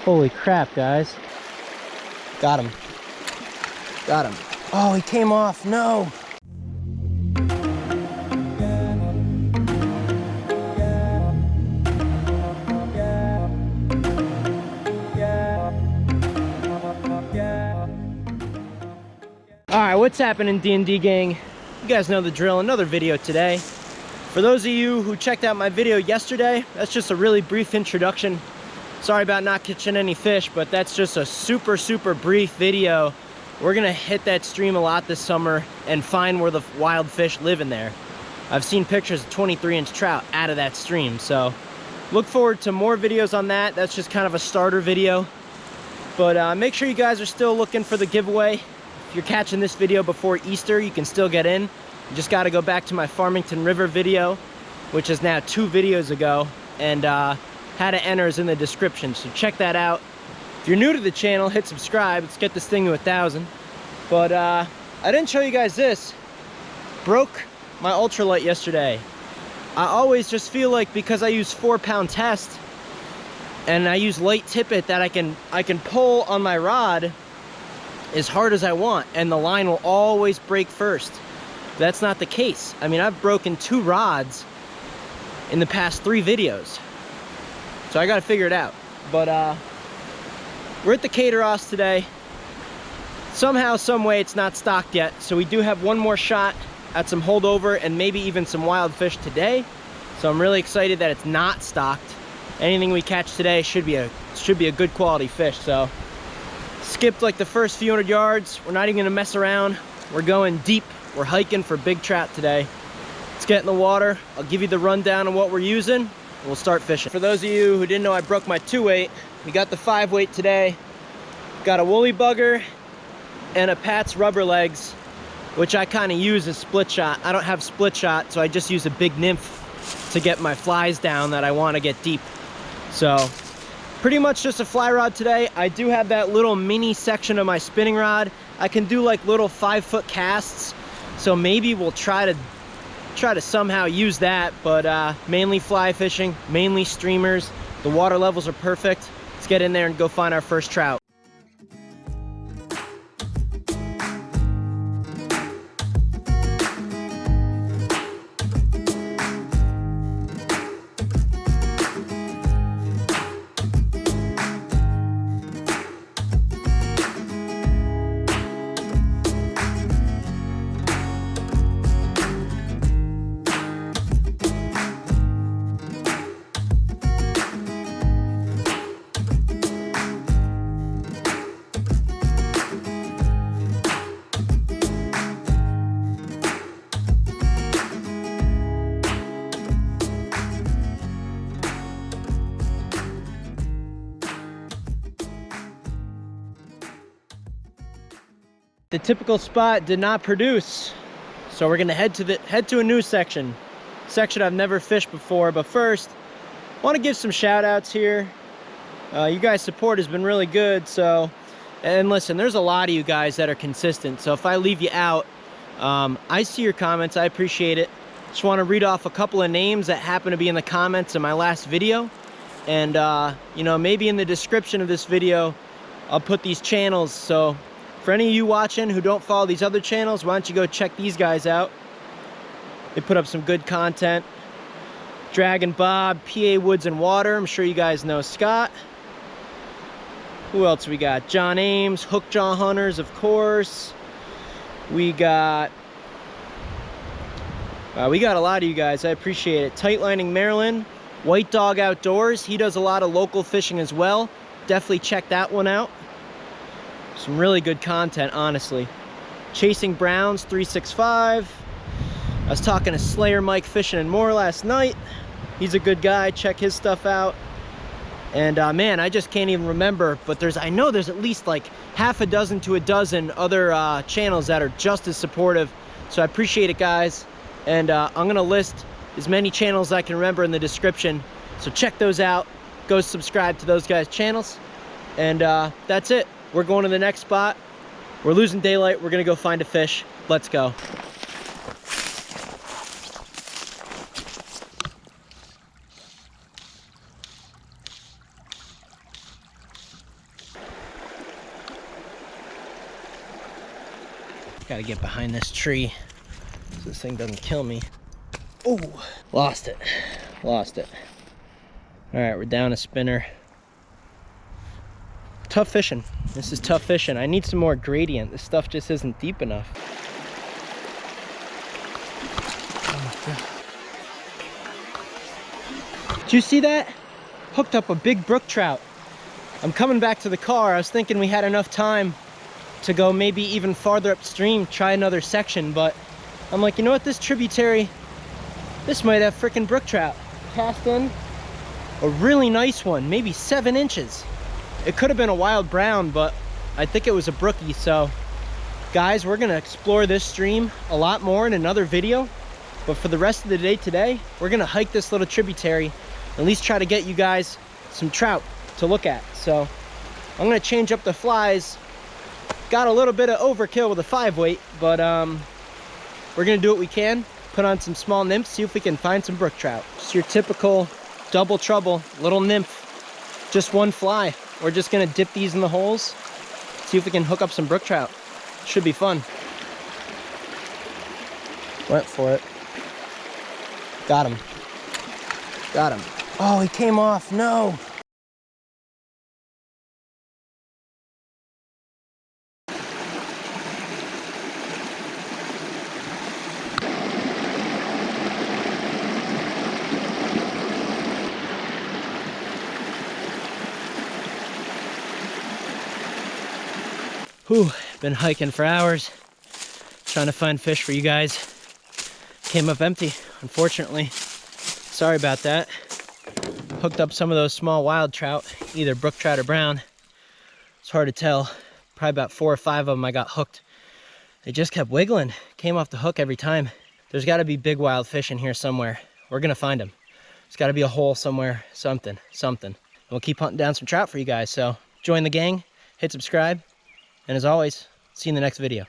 Holy crap, guys. Got him. Got him. Oh, he came off. No. Alright, what's happening, D&D Gang? You guys know the drill. Another video today. For those of you who checked out my video yesterday, that's just a really brief introduction. Sorry about not catching any fish, but that's just a super brief video. We're gonna hit that stream a lot this summer and find where the wild fish live in there. I've seen pictures of 23-inch trout out of that stream, so look forward to more videos on that. That's just kind of a starter video. But make sure you guys are still looking for the giveaway. If you're catching this video before Easter, you can still get in. You just gotta go back to my Farmington River video, which is now 2 videos ago, and how to enter is in the description, so check that out. If you're new to the channel, hit subscribe. Let's get this thing to 1,000. But I didn't show you guys this. Broke my ultralight yesterday. I always just feel like because I use 4-pound test and I use light tippet that I can pull on my rod as hard as I want, and the line will always break first. That's not the case. I mean, I've broken 2 rods in the past 3 videos. So I gotta figure it out. But we're at the Kayaderosseras today. Somehow, some way, it's not stocked yet. So we do have one more shot at some holdover and maybe even some wild fish today. So I'm really excited that it's not stocked. Anything we catch today should be a good quality fish. So skipped like the first few hundred yards. We're not even gonna mess around. We're going deep. We're hiking for big trout today. Let's get in the water. I'll give you the rundown of what we're using. We'll start fishing. For those of you who didn't know, I broke my 2-weight. We got the 5-weight today. Got a woolly bugger and a Pat's rubber legs, which I kind of use as split shot. I don't have split shot, so I just use a big nymph to get my flies down that I want to get deep. So pretty much just a fly rod today. I do have that little mini section of my spinning rod. I can do like little 5-foot casts, so maybe we'll try to somehow use that, but mainly fly fishing, mainly streamers. The water levels are perfect. Let's get in there and go find our first trout. The typical spot did not produce, so we're gonna head to a new section I've never fished before. But first, I want to give some shout outs here. You guys' support has been really good. So, and listen, there's a lot of you guys that are consistent, so if I leave you out, I see your comments. I appreciate it. Just want to read off a couple of names that happen to be in the comments in my last video, and you know, maybe in the description of this video I'll put these channels. So for any of you watching who don't follow these other channels, why don't you go check these guys out? They put up some good content. Dragon Bob, PA Woods and Water. I'm sure you guys know Scott. Who else we got? John Ames, Hook Jaw Hunters, of course. We got a lot of you guys. I appreciate it. Tight Lining Maryland, White Dog Outdoors. He does a lot of local fishing as well. Definitely check that one out. Some really good content, honestly. Chasing Browns 365. I was talking to Slayermike Fishing and More last night. He's a good guy. Check his stuff out. And man, I just can't even remember, but I know there's at least like half a dozen to a dozen other channels that are just as supportive. So I appreciate it, guys. And I'm gonna list as many channels as I can remember in the description. So check those out. Go subscribe to those guys' channels. And that's it. We're going to the next spot. We're losing daylight. We're gonna go find a fish. Let's go. Gotta get behind this tree so this thing doesn't kill me. Oh, lost it. Lost it. All right, we're down a spinner. Tough fishing. This is tough fishing. I need some more gradient. This stuff just isn't deep enough. Oh, did you see that? Hooked up a big brook trout. I'm coming back to the car. I was thinking we had enough time to go maybe even farther upstream, try another section, but I'm like, you know what, this tributary, this might have freaking brook trout. Cast in a really nice one, maybe 7 inches. It could have been a wild brown, but I think it was a brookie. So guys, we're gonna explore this stream a lot more in another video, but for the rest of the day today, we're gonna hike this little tributary, at least try to get you guys some trout to look at. So I'm gonna change up the flies. Got a little bit of overkill with a 5-weight, but we're gonna do what we can. Put on some small nymphs, see if we can find some brook trout. Just your typical double trouble, little nymph, just one fly. We're just gonna dip these in the holes, see if we can hook up some brook trout. Should be fun. Went for it. Got him. Got him. Oh, he came off, no. Whew, been hiking for hours, trying to find fish for you guys. Came up empty, unfortunately. Sorry about that. Hooked up some of those small wild trout, either brook trout or brown. It's hard to tell. Probably about 4 or 5 of them I got hooked. They just kept wiggling, came off the hook every time. There's gotta be big wild fish in here somewhere. We're gonna find them. There's gotta be a hole somewhere, something. We'll keep hunting down some trout for you guys, so join the gang, hit subscribe, and as always, see you in the next video.